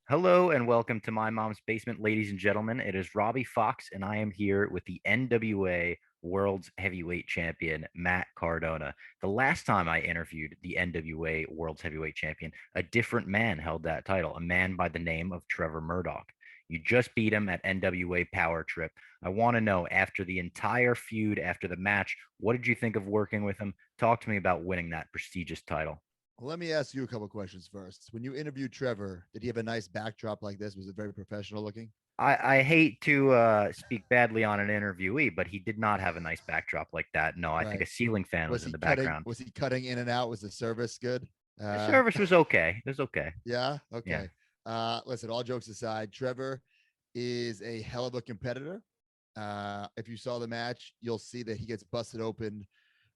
Hello and welcome to My Mom's Basement, ladies and gentlemen. It is Robbie Fox, and I am here with the NWA Worlds Heavyweight Champion, Matt Cardona. The last time I interviewed the NWA Worlds Heavyweight Champion, a different man held that title, a man by the name of Trevor Murdoch. You just beat him at NWA Power Trip. I want to know, after the entire feud, after the match, what did you think of working with him? Talk to me about winning that prestigious title. Well, let me ask you a couple questions first. When you interviewed Trevor, did he have a nice backdrop like this? Was it very professional looking? I hate to speak badly on an interviewee, but he did not have a nice backdrop like that. No, I think Right. a ceiling fan was Was in he the cutting? background. Was he cutting in and out? Was the service good? The Uh, service was okay. It was okay. yeah. Yeah. Okay. Listen. All jokes aside, Trevor is a hell of a competitor. If you saw the match, you'll see that he gets busted open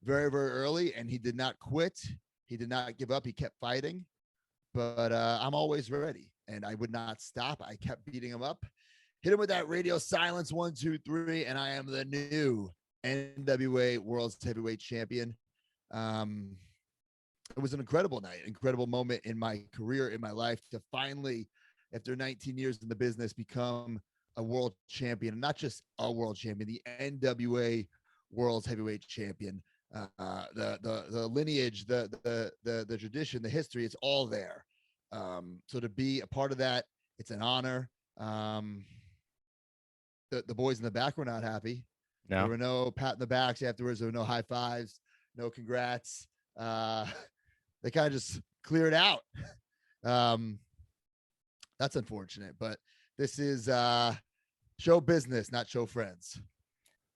very, very early, and he did not quit. He did not give up. He kept fighting. But I'm always ready, and I would not stop. I kept beating him up, hit him with that radio silence 1, 2, 3, and I am the new NWA World's Heavyweight Champion. Um, it was an incredible night, incredible moment in my career, in my life, to finally, after 19 years in the business, become a world champion, and not just a world champion, the NWA World's Heavyweight Champion. The lineage, the tradition, the history, it's all there. So to be a part of that, it's an honor. Um, the boys in the back were not happy. There No. were no pat in the backs afterwards. There were no high fives, no congrats. Uh, they kind of just cleared out. Um, that's unfortunate, but this is show business, not show friends.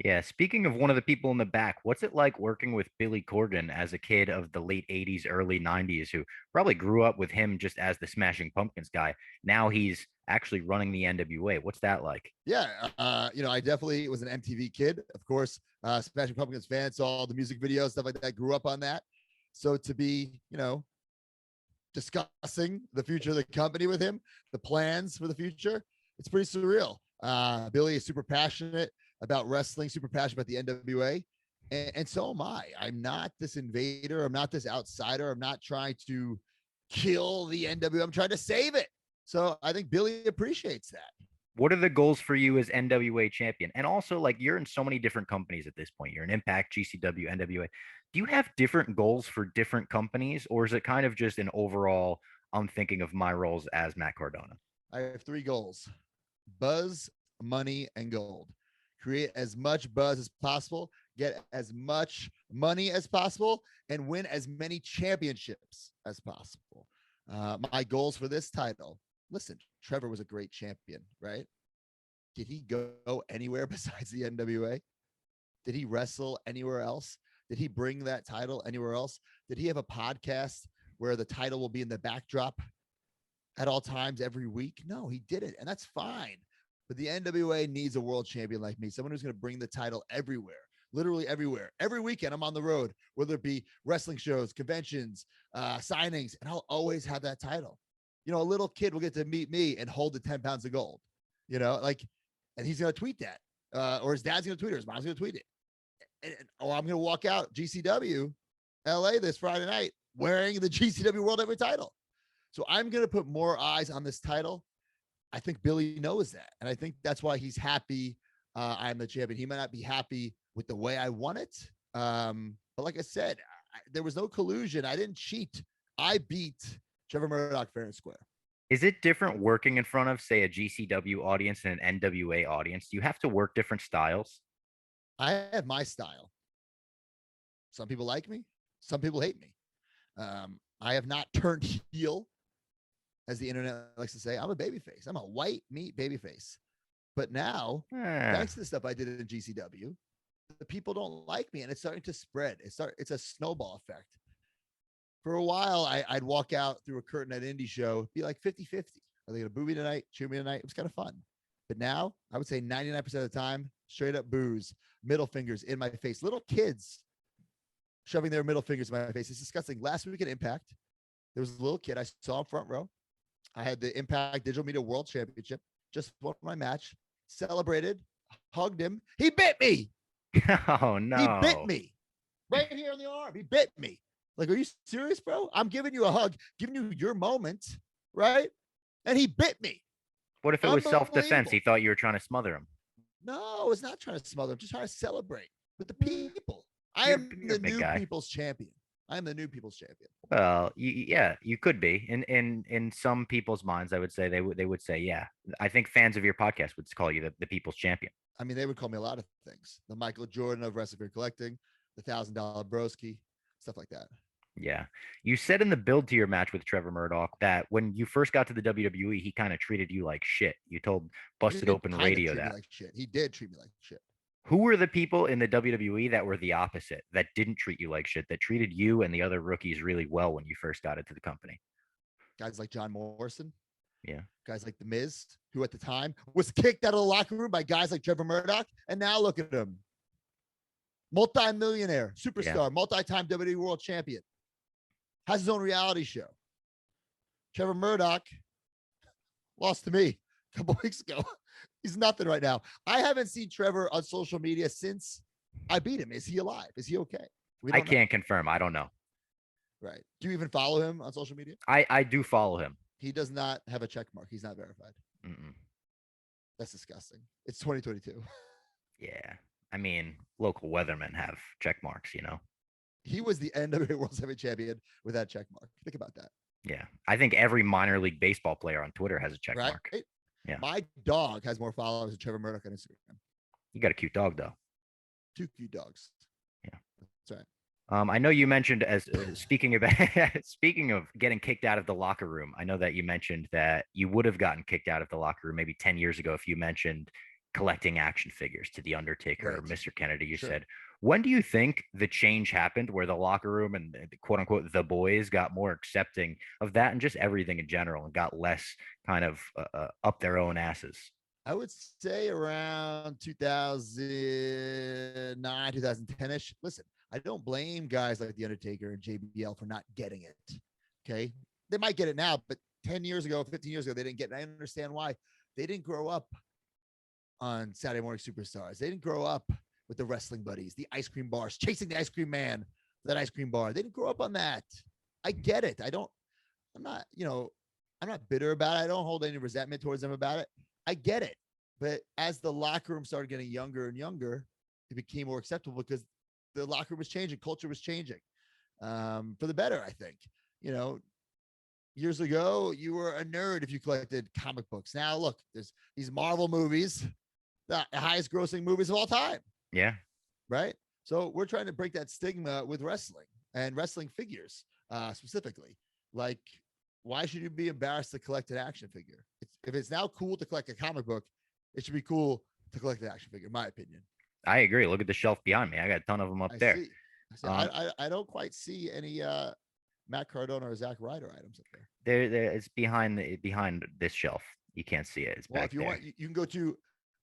Yeah. Speaking of one of the people in the back, what's it like working with Billy Corgan as a kid of the late 80s, early 90s, who probably grew up with him just as the Smashing Pumpkins guy? Now he's actually running the NWA. What's that like? Yeah, I definitely was an MTV kid, of course. Smashing Pumpkins fan, saw the music videos, stuff like that. Grew up on that. So to be, discussing the future of the company with him, the plans for the future, it's pretty surreal. Billy is super passionate about wrestling, super passionate about the NWA, and so am I. I'm not this invader. I'm not this outsider. I'm not trying to kill the NWA. I'm trying to save it. So I think Billy appreciates that. What are the goals for you as NWA champion? And also, like, you're in so many different companies at this point. You're in Impact, GCW, NWA. Do you have different goals for different companies, or is it kind of just an overall, I'm thinking of my roles as Matt Cardona? I have three goals: buzz, money, and gold. Create as much buzz as possible, get as much money as possible, and win as many championships as possible. My goals for this title: listen, Trevor was a great champion, right? Did he go anywhere besides the NWA? Did he wrestle anywhere else? Did he bring that title anywhere else? Did he have a podcast where the title will be in the backdrop at all times every week? No, he didn't. And that's fine. But the NWA needs a world champion like me, someone who's going to bring the title everywhere, literally everywhere. Every weekend I'm on the road, whether it be wrestling shows, conventions, signings, and I'll always have that title. A little kid will get to meet me and hold the 10 pounds of gold, and he's going to tweet that. Or his dad's going to tweet it, or his mom's going to tweet it. Or I'm going to walk out GCW LA this Friday night wearing the GCW World Heavyweight title. So I'm going to put more eyes on this title. I think Billy knows that. And I think that's why he's happy I'm the champion. He might not be happy with the way I won it. But like I said, there was no collusion. I didn't cheat. I beat Trevor Murdoch fair and square. Is it different working in front of, say, a GCW audience and an NWA audience? Do you have to work different styles? I have my style. Some people like me. Some people hate me. I have not turned heel, as the internet likes to say. I'm a babyface. I'm a white meat babyface. But now, Eh. thanks to the stuff I did in GCW, the people don't like me, and it's starting to spread. It's a snowball effect. For a while, I'd walk out through a curtain at an indie show, be like 50-50. Are they going to boo me tonight, cheer me tonight? It was kind of fun. But now, I would say 99% of the time, straight up boos, middle fingers in my face. Little kids shoving their middle fingers in my face. It's disgusting. Last week at Impact, there was a little kid I saw in front row. I had the Impact Digital Media World Championship, just won my match, celebrated, hugged him. He bit me. Oh He bit no. me right here in the arm. He bit me. Like, are you serious, bro? I'm giving you a hug, giving you your moment, right? and he bit me. What if it was self-defense? Unbelievable. He thought you were trying to smother him. No, I was not trying to smother. I'm just trying to celebrate with the people. I You're, am you're the a big new guy. people's champion. I am the new people's champion. Well, yeah, you could be. In some people's minds, I would say they would say, yeah. I think fans of your podcast would call you the people's champion. I mean, they would call me a lot of things. The Michael Jordan of Wrestling for Collecting, the $1,000 broski, stuff like that. Yeah. You said in the build to your match with Trevor Murdoch that when you first got to the WWE, he kind of treated you like shit. You told Busted Open Radio treat me that. like shit. He did treat me like shit. Who were the people in the WWE that were the opposite, that didn't treat you like shit, that treated you and the other rookies really well when you first got into the company? Guys like John Morrison, Yeah. guys like The Miz, who at the time was kicked out of the locker room by guys like Trevor Murdoch. And now look at him. Multi-millionaire, superstar, multi-time WWE World Champion. Has his own reality show. Trevor Murdoch lost to me a couple weeks ago. He's nothing right now. I haven't seen Trevor on social media since I beat him. Is he alive? Is he okay? I can't confirm. I don't know. Right. Do you even follow him on social media? I do follow him. He does not have a check mark. He's not verified. Mm-mm. That's disgusting. It's 2022. Yeah. I mean, local weathermen have check marks, you know? He was the NWA Worlds Heavyweight Champion with that check mark. Think about that. Yeah. I think every minor league baseball player on Twitter has a check mark. Yeah. My dog has more followers than Trevor Murdoch on Instagram. You got a cute dog, though. 2 cute dogs. Yeah. That's right. I know you mentioned as speaking of getting kicked out of the locker room. I know that you mentioned that you would have gotten kicked out of the locker room maybe 10 years ago if you mentioned collecting action figures to the Undertaker or Mr. Kennedy. You said, when do you think the change happened where the locker room and the quote unquote the boys got more accepting of that and just everything in general and got less kind of up their own asses? I would say around 2009, 2010-ish. Listen, I don't blame guys like The Undertaker and JBL for not getting it. Okay. They might get it now, but 10 years ago, 15 years ago, they didn't get it. I understand why. They didn't grow up on Saturday Morning Superstars. They didn't grow up with the wrestling buddies, the ice cream bars, chasing the ice cream man, that ice cream bar. They didn't grow up on that. I get it. I'm not bitter about it. I don't hold any resentment towards them about it. I get it. But as the locker room started getting younger and younger, it became more acceptable because the locker room was changing. Culture was changing for the better, I think. Years ago, you were a nerd if you collected comic books. Now, look, there's these Marvel movies, the highest grossing movies of all time. Yeah. Right. So we're trying to break that stigma with wrestling and wrestling figures specifically. Like, why should you be embarrassed to collect an action figure? If it's now cool to collect a comic book, it should be cool to collect an action figure, in my opinion. I agree. Look at the shelf behind me. I got a ton of them up there. I don't quite see any Matt Cardona or Zack Ryder items up there. It's behind this shelf. You can't see it. It's back if you there. want, you can go to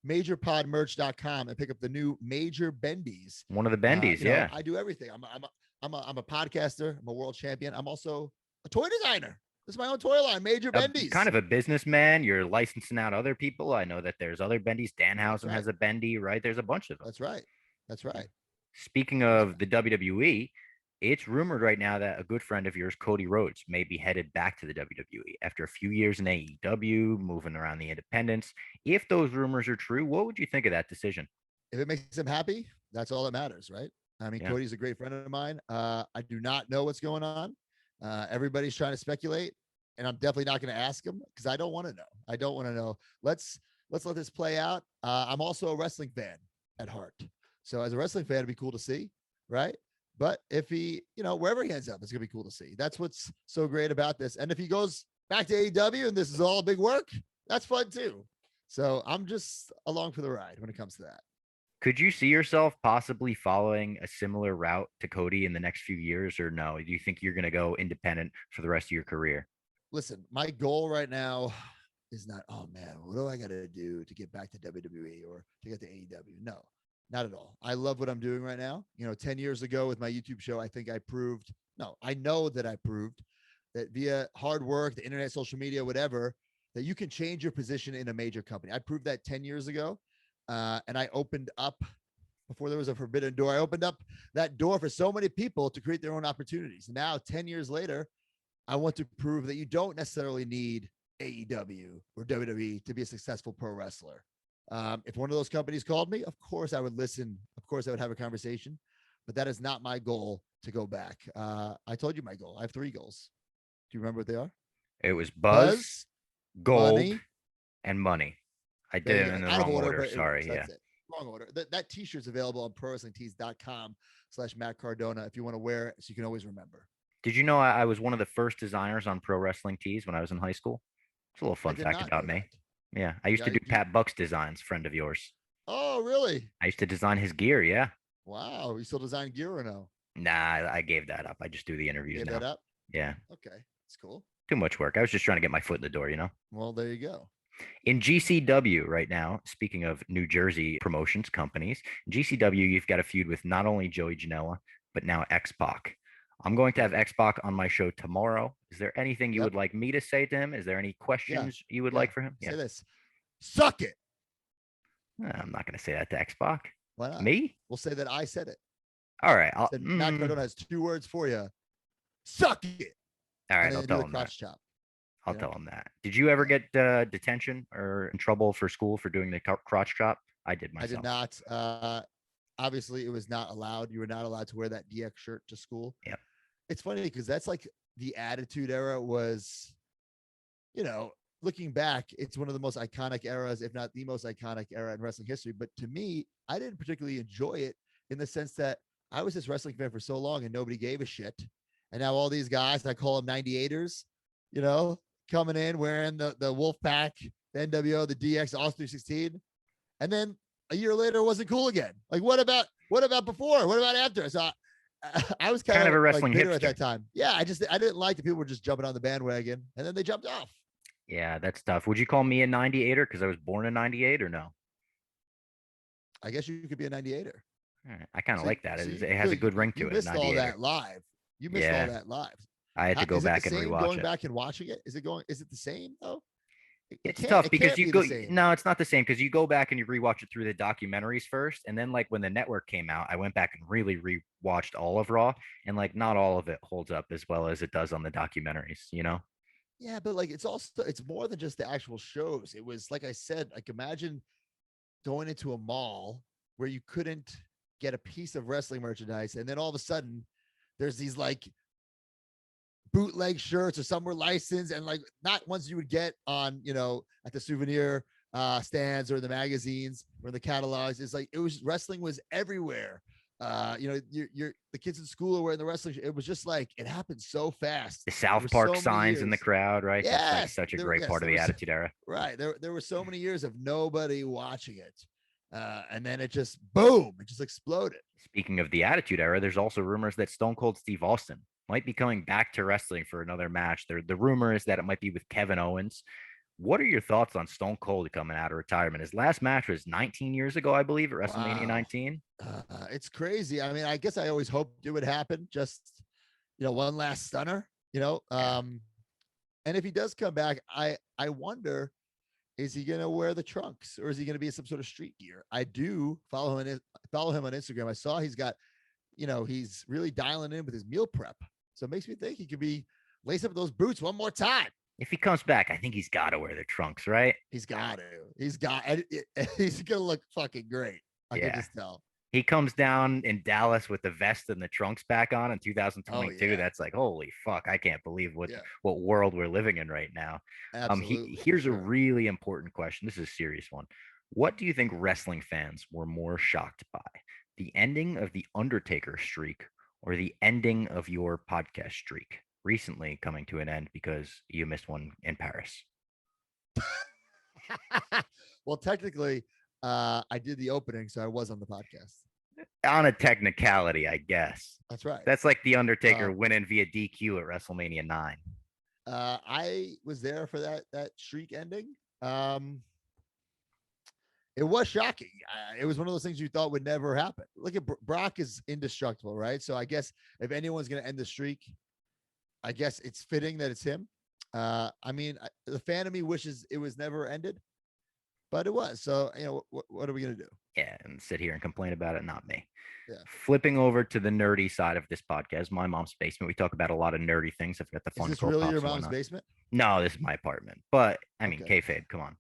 majorpodmerch.com and pick up the new Major Bendies. One of the Bendies, yeah. I do everything. I'm a podcaster. I'm a world champion. I'm also a toy designer. This is my own toy line, Major Bendies. Kind of a businessman. You're licensing out other people. I know that there's other Bendies. Danhausen has a Bendy, right? There's a bunch of them. That's right. Speaking of the WWE, it's rumored right now that a good friend of yours, Cody Rhodes, may be headed back to the WWE after a few years in AEW, moving around the independents. If those rumors are true, what would you think of that decision? If it makes him happy, that's all that matters, right? I mean, Cody's a great friend of mine. I do not know what's going on. Everybody's trying to speculate, and I'm definitely not going to ask him because I don't want to know. Let's let this play out. I'm also a wrestling fan at heart. So as a wrestling fan, it'd be cool to see, right? But if he, wherever he ends up, it's going to be cool to see. That's what's so great about this. And if he goes back to AEW and this is all big work, that's fun too. So I'm just along for the ride when it comes to that. Could you see yourself possibly following a similar route to Cody in the next few years, or no? Do you think you're going to go independent for the rest of your career? Listen, my goal right now is not, oh man, what do I got to do to get back to WWE or to get to AEW? No, not at all. I love what I'm doing right now. 10 years ago with my YouTube show, I know that I proved that via hard work, the internet, social media, whatever, that you can change your position in a major company. I proved that 10 years ago. And I opened up, before there was a forbidden door, I opened up that door for so many people to create their own opportunities. Now, 10 years later, I want to prove that you don't necessarily need AEW or WWE to be a successful pro wrestler. If one of those companies called me, of course I would listen. Of course I would have a conversation, but that is not my goal to go back. I told you my goal. I have 3 goals. Do you remember what they are? It was Buzz, Gold, money. and Money. I There did you it go. in the Out of wrong order, order. but Sorry. Yeah. that's it. Wrong order. That t-shirt's available on prowrestlingtees.com/Matt Cardona if you want to wear it, so you can always remember. Did you know I was one of the first designers on Pro Wrestling Tees when I was in high school? It's a little I fun did fact not about know me. that. Yeah, I used Yeah, to do Pat Buck's designs, friend of yours. Oh, really? I used to design his gear. Yeah. Wow. You still design gear or no? Nah, I gave that up. I just do the interviews Gave now. that up? Yeah, Okay. It's cool. too much work. I was just trying to get my foot in the door, you know? Well, there you go. In GCW right now, speaking of New Jersey promotions companies, GCW, you've got a feud with not only Joey Janela, but now X-Pac. I'm going to have X-Pac on my show tomorrow. Is there anything you Yep. would like me to say to him? Is there any questions you would like for him? Say this. Suck it. I'm not going to say that to X-Pac. Why not? Me? We'll say that I said it. All right. Matt Cardona has 2 words for you. Suck it. All right, And I'll then tell do him the that. crotch chop. I'll tell him that. Did you ever get detention or in trouble for school for doing the crotch chop? I did myself. I did not. Obviously, it was not allowed. You were not allowed to wear that DX shirt to school. Yep. It's funny because that's like the Attitude Era was, looking back, it's one of the most iconic eras, if not the most iconic era in wrestling history. But to me, I didn't particularly enjoy it in the sense that I was this wrestling fan for so long and nobody gave a shit. And now all these guys, I call them 98ers, coming in wearing the Wolf Pack, the NWO, the DX, all 316. And then a year later, it wasn't cool again. Like, what about before? What about after? So I was kind of a wrestling bitter hipster at that time. Yeah, I didn't like that people were just jumping on the bandwagon, and then they jumped off. Yeah, that's tough. Would you call me a 98er because I was born in 98 or no? I guess you could be a 98er. All right. I kind of like that. It So has a good ring to you it. missed all 98er. that live. You missed all that live. I had to go back and rewatch going it. back and watching it? Is it the same though? It's tough because you go. No, it's not the same because you go back and you rewatch it through the documentaries first, and then like when the network came out, I went back and really rewatched all of Raw, and like not all of it holds up as well as it does on the documentaries. Yeah, but like it's more than just the actual shows. It was like I said, like imagine going into a mall where you couldn't get a piece of wrestling merchandise, and then all of a sudden there's these like bootleg shirts or some were licensed and like not ones you would get on at the souvenir stands or the magazines or the catalogs. It's like wrestling was everywhere. You're the kids in school are wearing the wrestling. It was just like it happened so fast. The South Park signs in the crowd, right? Yes, that's like such a great part of the Attitude Era. Right. There were so many years of nobody watching it. And then it just boom, it just exploded. Speaking of the Attitude Era, there's also rumors that Stone Cold Steve Austin might be coming back to wrestling for another match. The rumor is that it might be with Kevin Owens. What are your thoughts on Stone Cold coming out of retirement? His last match was 19 years ago, I believe, at WrestleMania 19. It's crazy. I mean, I guess I always hoped it would happen. Just, one last stunner, and if he does come back, I wonder, is he going to wear the trunks or is he going to be in some sort of street gear? I do follow him on Instagram. I saw he's got, he's really dialing in with his meal prep. So it makes me think he could be lace up those boots one more time. If he comes back, I think he's got to wear the trunks, right? He's got to. He's going to look fucking great. I can just tell. He comes down in Dallas with the vest and the trunks back on in 2022. Oh, yeah. That's like, holy fuck. I can't believe what world we're living in right now. Absolutely. Here's a really important question. This is a serious one. What do you think wrestling fans were more shocked by? The ending of the Undertaker streak or the ending of your podcast streak recently coming to an end because you missed one in Paris? Well, technically, I did the opening, so I was on the podcast. On a technicality, I guess. That's right. That's like the Undertaker winning via DQ at WrestleMania 9. I was there for that streak ending. It was shocking. It was one of those things you thought would never happen. Look at Brock is indestructible, right? So I guess if anyone's going to end the streak, I guess it's fitting that it's him. I mean, the fan of me wishes it was never ended, but it was. So, what are we gonna do? Yeah, and sit here and complain about it, not me. Yeah. Flipping over to the nerdy side of this podcast, my mom's basement. We talk about a lot of nerdy things. I've got the Is this Funko really your Pops and mom's whatnot. basement? No, this is my apartment. But I mean, Okay. kayfabe, come on.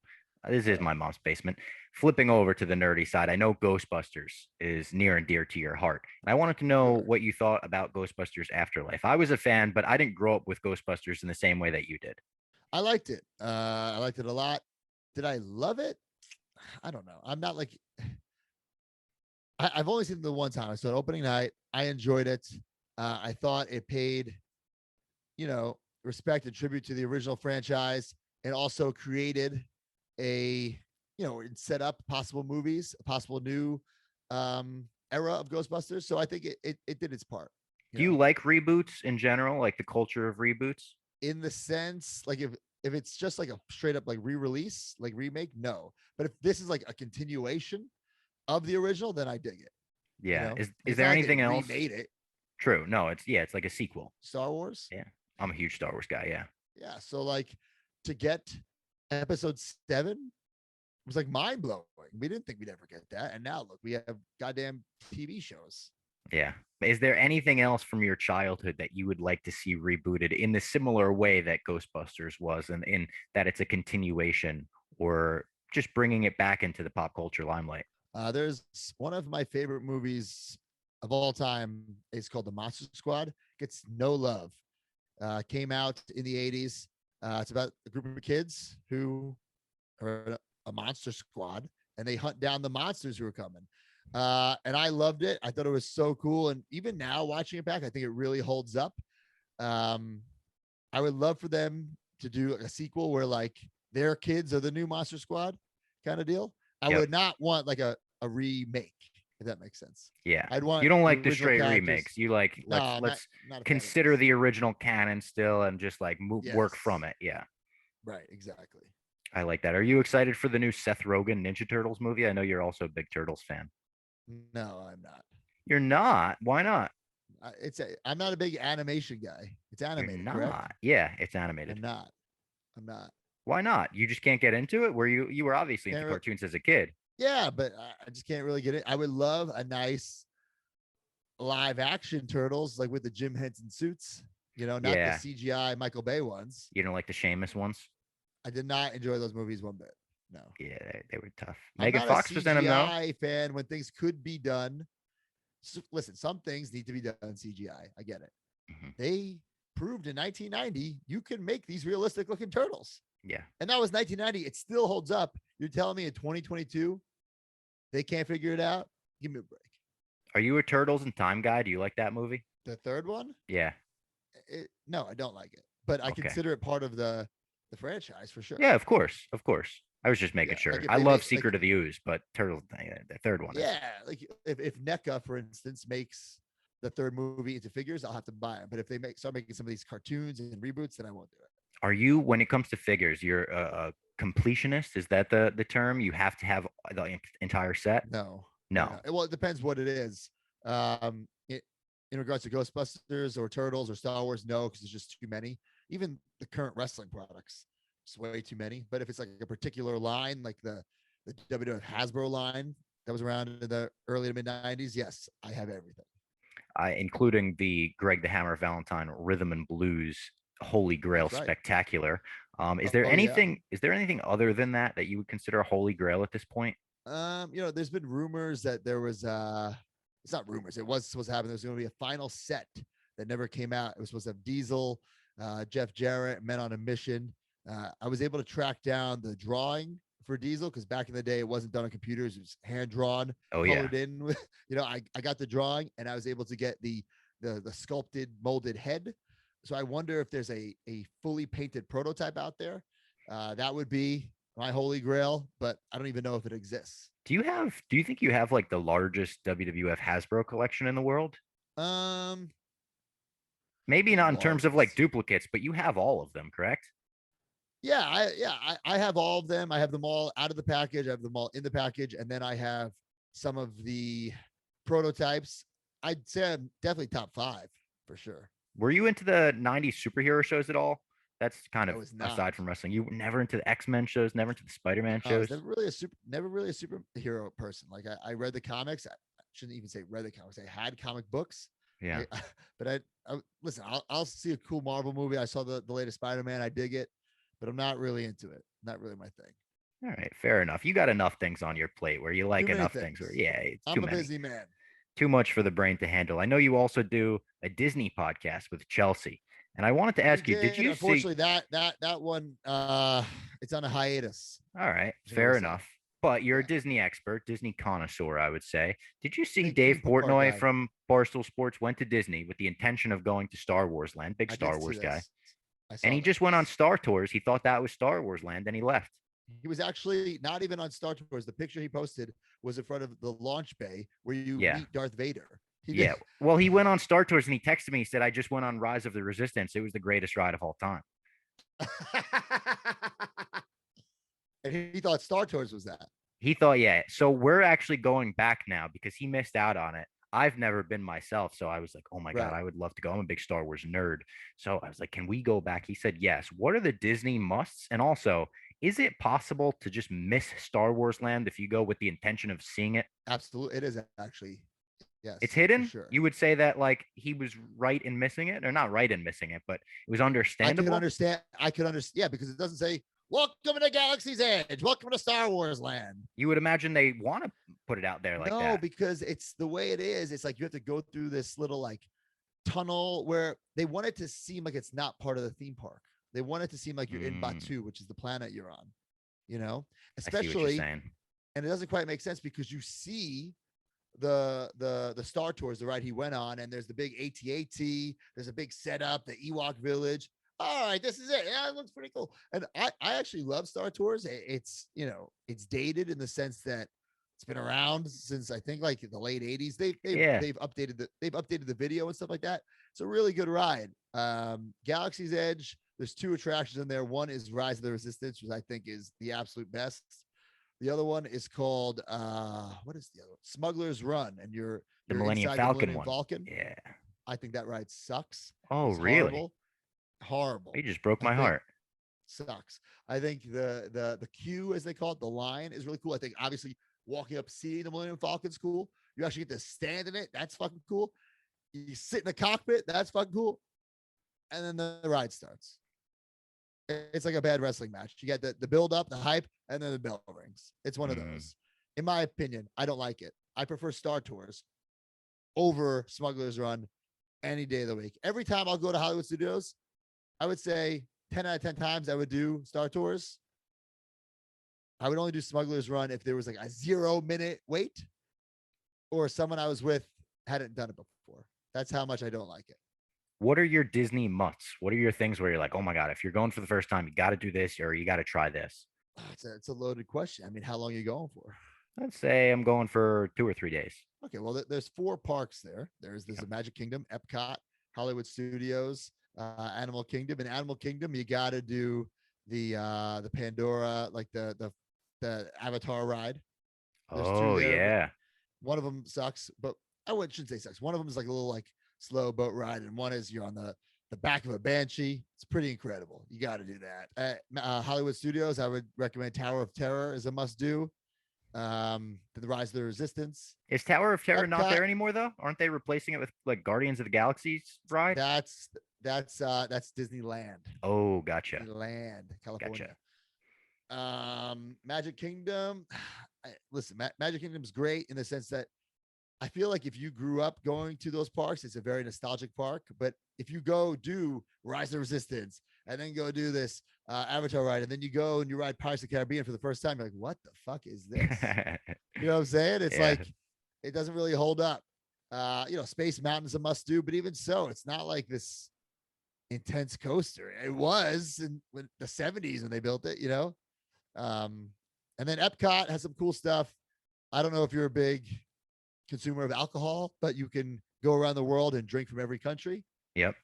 This All is right. my mom's basement. Flipping over to the nerdy side, I know Ghostbusters is near and dear to your heart. And I wanted to know Sure. what you thought about Ghostbusters Afterlife. I was a fan, but I didn't grow up with Ghostbusters in the same way that you did. I liked it. I liked it a lot. Did I love it? I don't know. I'm not like I've only seen it the one time. I saw it opening night. I enjoyed it. I thought it paid, respect and tribute to the original franchise, and also created a, it set up possible movies, a possible new era of Ghostbusters. So I think it did its part. Do you like reboots in general, like the culture of reboots? In the sense, like if it's just like a straight up like re-release, like remake, no. But if this is like a continuation of the original, then I dig it. Yeah. Is It's there not like anything they else? remade it. True. No, it's like a sequel. Star Wars. Yeah. I'm a huge Star Wars guy. Yeah. Yeah. So like to get episode 7 was like mind blowing. We didn't think we'd ever get that. And now look, we have goddamn TV shows. Yeah. Is there anything else from your childhood that you would like to see rebooted in the similar way that Ghostbusters was, and in that it's a continuation or just bringing it back into the pop culture limelight? There's one of my favorite movies of all time. It's called The Monster Squad. Gets no love. Came out in the 80s. It's about a group of kids who are a monster squad, and they hunt down the monsters who are coming. And I loved it. I thought it was so cool. And even now watching it back, I think it really holds up. I would love for them to do a sequel where like their kids are the new monster squad kind of deal. I Yep. would not want like a remake, if that makes sense. Yeah. I'd want You don't the like the original straight characters. remakes. You like No, let's not a fan of consider this. the original canon still and just like work Yes. from it. Yeah. Right, exactly. I like that. Are you excited for the new Seth Rogen Ninja Turtles movie? I know you're also a big Turtles fan. No, I'm not. You're not. Why not? I'm not a big animation guy. It's You're animated, not. correct? Yeah, it's animated. I'm not. I'm not. Why not? You just can't get into it? Where you were obviously into Can't re- cartoons as a kid. Yeah, but I just can't really get it. I would love a nice live action turtles like with the Jim Henson suits, not Yeah. the CGI Michael Bay ones. You don't like the Seamus ones? I did not enjoy those movies one bit. No. Yeah, they were tough. I'm Megan not Fox a was in them though. CGI fan when things could be done. So, listen, some things need to be done CGI. I get it. Mhm. They proved in 1990 you can make these realistic looking turtles. Yeah. And that was 1990. It still holds up. You're telling me in 2022 they can't figure it out? Give me a break. Are you a Turtles in Time guy? Do you like that movie? The third one? Yeah. No, I don't like it. But I Okay. consider it part of the franchise for sure. Yeah, of course. Of course. I was just making Yeah, sure. like if I they love make, Secret of the Ooze, but Turtles, the third one. Yeah, like if NECA, for instance, makes the third movie into figures, I'll have to buy them. But if they start making some of these cartoons and reboots, then I won't do it. Are you, when it comes to figures, you're a completionist? Is that the term? You have to have the entire set? No. No. Well, it depends what it is. In regards to Ghostbusters or Turtles or Star Wars, no, because there's just too many. Even the current wrestling products, it's way too many. But if it's like a particular line, like the WWF Hasbro line that was around in the early to mid 90s, yes, I have everything. Including the Greg the Hammer Valentine Rhythm and Blues Holy Grail That's right. Spectacular. Is there yeah. anything? Is there anything other than that you would consider a Holy Grail at this point? There's been rumors that there was it's not rumors, it was supposed to happen. There's going to be a final set that never came out. It was supposed to have Diesel, Jeff Jarrett, Men on a Mission. I was able to track down the drawing for Diesel because back in the day it wasn't done on computers, it was hand drawn, colored in with, I got the drawing and I was able to get the sculpted molded head. So I wonder if there's a fully painted prototype out there. That would be my holy grail, but I don't even know if it exists. Do you think you have like the largest WWF Hasbro collection in the world? Maybe not in terms of like duplicates, but you have all of them, correct? Yeah, I have all of them. I have them all out of the package. I have them all in the package, and then I have some of the prototypes. I'd say I'm definitely top 5 for sure. Were you into the 90s superhero shows at all? That's kind I of was not. aside from wrestling. You were never into the X-Men shows, never into the Spider-Man I was shows. never really a superhero person. Like I read the comics. I shouldn't even say read the comics. I had comic books. Yeah. I, but I listen. I'll see a cool Marvel movie. I saw the latest Spider-Man. I dig it, but I'm not really into it. Not really my thing. All right, fair enough. You got enough things on your plate where you Too like many enough things where, things. yeah, it's too I'm a many. busy man. Too much for the brain to handle. I know you also do a Disney podcast with Chelsea. And I wanted to I ask you, did did. you see? Unfortunately, that one it's on a hiatus. All right, Is what I will fair say. enough. But you're a Yeah, Disney expert, Disney connoisseur, I would say. Did you see big Dave theme park Portnoy guy. from Barstool Sports went to Disney with the intention of going to Star Wars Land? Big I did Star see Wars guy. this. I And saw he just went on this. Star Tours. He thought that was Star Wars Land, and he left. He was actually not even on Star Tours. The picture he posted was in front of the launch bay where you Yeah. meet Darth Vader. He did. Yeah. Well, he went on Star Tours and he texted me. He said, I just went on Rise of the Resistance. It was the greatest ride of all time. And he thought Star Tours was that. He thought, yeah. So we're actually going back now because he missed out on it. I've never been myself. So I was like, oh my God, Right. I would love to go. I'm a big Star Wars nerd. So I was like, can we go back? He said, yes. What are the Disney musts? And also, is it possible to just miss Star Wars Land if you go with the intention of seeing it? Absolutely. It is actually. Yes, It's for hidden. sure. You would say that like he was right in missing it, or not right in missing it, but it was I understandable. could understand. I could understand. Yeah, because it doesn't say, welcome to Galaxy's Edge. Welcome to Star Wars Land. You would imagine they want to put it out there like No, that. because it's the way it is. It's like you have to go through this little like tunnel where they want it to seem like it's not part of the theme park. They want it to seem like you're in Batu, which is the planet you're on, you know, I see what you're especially, saying. and it doesn't quite make sense because you see the Star Tours, the ride he went on, and there's the big AT-AT, there's a big setup, the Ewok village. All right, this is it. Yeah, it looks pretty cool. And I actually love Star Tours. It's, you know, it's dated in the sense that it's been around since I think like the late 80s. Yeah. They've updated the video and stuff like that. It's a really good ride. Galaxy's Edge, there's two attractions in there. One is Rise of the Resistance, which I think is the absolute best. The other one is called what is the other one? Smuggler's Run, and you're Millennium inside Falcon the Millennium one. Falcon. Yeah. I think that ride sucks. Oh, It's really? horrible. You just broke I my think heart. sucks. I think the queue, as they call it, the line is really cool. I think obviously walking up seeing the Millennium Falcon's cool. You actually get to stand in it. That's fucking cool. You sit in the cockpit. That's fucking cool. And then the ride starts. It's like a bad wrestling match. You get the build up, the hype, and then the bell rings. It's one of those. In my opinion, I don't like it. I prefer Star Tours over Smuggler's Run any day of the week. Every time I'll go to Hollywood Studios, I would say 10 out of 10 times I would do Star Tours. I would only do Smuggler's Run if there was like a 0-minute wait or someone I was with hadn't done it before. That's how much I don't like it. What are your Disney musts? What are your things where you're like, oh my God, if you're going for the first time, you got to do this or you got to try this? It's a loaded question. I mean, how long are you going for? Let's say I'm going for 2 or 3 days. Okay, well, there's 4 parks there. There's a Magic Kingdom, Epcot, Hollywood Studios, Animal Kingdom. In Animal Kingdom, you got to do the Pandora, like the Avatar ride. There's 2 Oh, there. yeah. One of them sucks, but shouldn't say sucks. One of them is like a little like slow boat ride, and one is you're on the back of a Banshee. It's pretty incredible. You got to do that. Hollywood Studios, I would recommend Tower of Terror is a must do. The Rise of the Resistance. Is Tower of Terror not Epcot, there anymore though? Aren't they replacing it with like Guardians of the Galaxy's ride? That's Disneyland. Oh, gotcha. Disneyland, California. Gotcha. Magic Kingdom. Listen, Magic Kingdom is great in the sense that I feel like if you grew up going to those parks, it's a very nostalgic park. But if you go do Rise of the Resistance and then go do this Avatar ride, and then you go and you ride Pirates of the Caribbean for the first time, you're like, what the fuck is this? You know what I'm saying? It's like, it doesn't really hold up. Space Mountain is a must do, but even so, it's not like this intense coaster. It was in the 70s when they built it, and then Epcot has some cool stuff. I don't know if you're a big consumer of alcohol, but you can go around the world and drink from every country. Yep.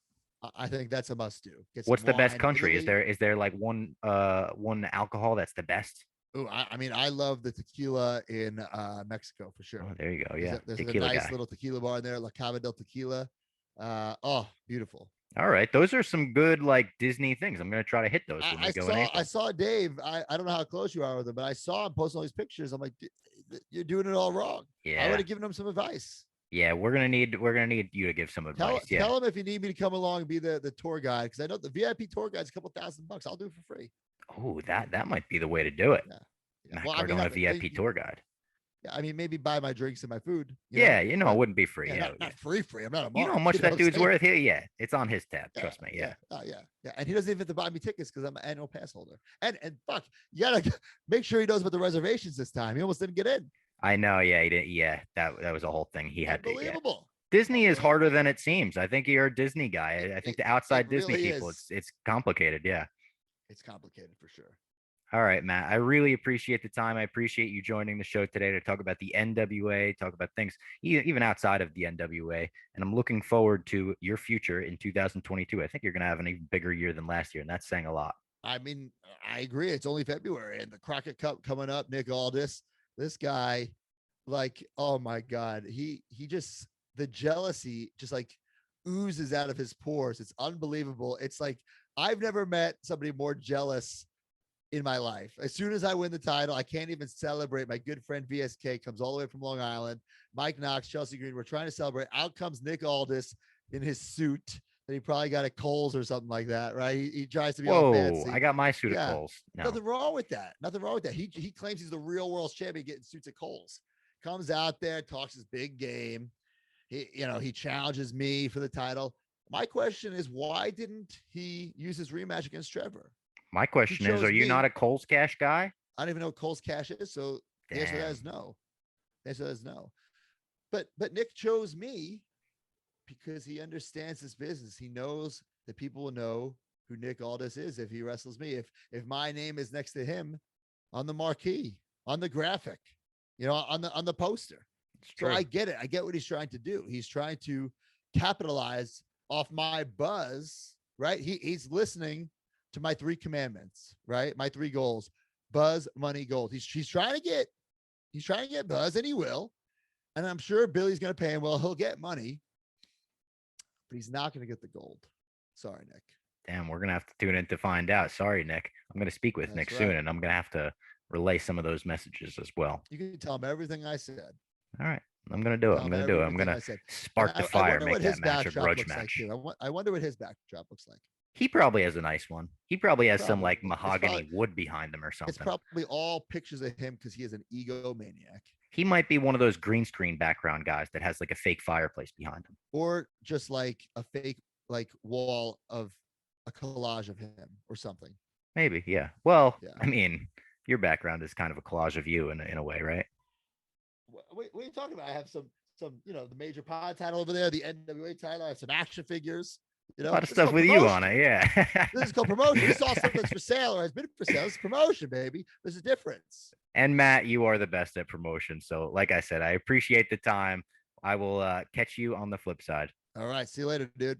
I think that's a must do. What's the best country? Is there like one alcohol that's the best? Oh, I mean, I love the tequila in Mexico for sure. Oh, there you go. Yeah. There's a nice little tequila bar in there, La Cava del Tequila. Beautiful. All right, those are some good like Disney things. I'm gonna try to hit those when we I go in saw I April. saw Dave. I don't know how close you are with him, but I saw him posting all these pictures. I'm like, you're doing it all wrong. I would Yeah, have given him some advice. yeah, we're gonna need you to give some advice. Yeah. Tell him if you need me to come along and be the tour guide, because I know the VIP tour guide's a couple $1,000. I'll do it for free. Oh, that might be the way to do it. Yeah. Yeah. Matt Well, I mean, Cardona VIP tour guide. yeah, I mean, maybe buy my drinks and my food, Yeah, you know, it but wouldn't be free. yeah, Yeah, not free. I'm not a you know how mark. much You know that what I'm dude's saying? worth here. Yeah, it's on his tab. Yeah, Trust me. Yeah. oh yeah. And he doesn't even have to buy me tickets because I'm an annual pass holder. And fuck, you gotta make sure he knows about the reservations this time. He almost didn't get in. I know. Yeah, he did. Yeah, that was a whole thing. He had to. Yeah. Unbelievable. Disney is harder than it seems. I think you're a Disney guy. I think the It outside Disney really people, is. it's complicated. Yeah. It's complicated for sure. All right, Matt. I really appreciate the time. I appreciate you joining the show today to talk about the NWA, talk about things even outside of the NWA. And I'm looking forward to your future in 2022. I think you're going to have an even bigger year than last year, and that's saying a lot. I mean, I agree. It's only February and the Crockett Cup coming up. Nick Aldis, this guy, like, oh my God, he just the jealousy just like oozes out of his pores. It's unbelievable. It's like I've never met somebody more jealous in my life. As soon as I win the title, I can't even celebrate. My good friend VSK comes all the way from Long Island. Mike Knox, Chelsea Green. We're trying to celebrate. Out comes Nick Aldis in his suit that he probably got at Kohl's or something like that, right? He tries to be all Whoa, fancy. I got my suit at Yeah. Kohl's. No. Nothing wrong with that. Nothing wrong with that. He claims he's the real world's champion getting suits at Kohl's. Comes out there, talks his big game. He challenges me for the title. My question is, why didn't he use his rematch against Trevor? My question is, are you not a Kohl's Cash guy? I don't even know what Kohl's Cash is, so the answer to that is no. The answer to that is no. But Nick chose me because he understands this business. He knows that people will know who Nick Aldis is if he wrestles me. If my name is next to him on the marquee, on the graphic, on the poster. So I get it. I get what he's trying to do. He's trying to capitalize off my buzz, right? He's listening to my 3 commandments, right? My 3 goals: buzz, money, gold. He's trying to get buzz, and he will. And I'm sure Billy's going to pay him well. He'll get money, but he's not going to get the gold. Sorry, Nick. Damn, we're going to have to tune in to find out. Sorry, Nick. I'm going to speak with Nick soon, and I'm going to have to relay some of those messages as well. You can tell him everything I said. All right. I'm going to do it. I'm going to do it. I'm going to spark the fire, make that match a grudge match. I wonder what his backdrop looks like. He probably has a nice one. He probably has some like mahogany wood behind him or something. It's probably all pictures of him because he is an egomaniac. He might be one of those green screen background guys that has like a fake fireplace behind him. Or just like a fake like wall of a collage of him or something. Maybe, yeah. Well, yeah. I mean, your background is kind of a collage of you in a way, right? What are you talking about? I have some the major pod title over there, the NWA title. I have some action figures. A lot of stuff with you on it, yeah. This is called promotion. You saw something that's for sale or has been for sale. It's promotion, baby. There's a difference. And Matt, you are the best at promotion. So, like I said, I appreciate the time. I will catch you on the flip side. All right. See you later, dude.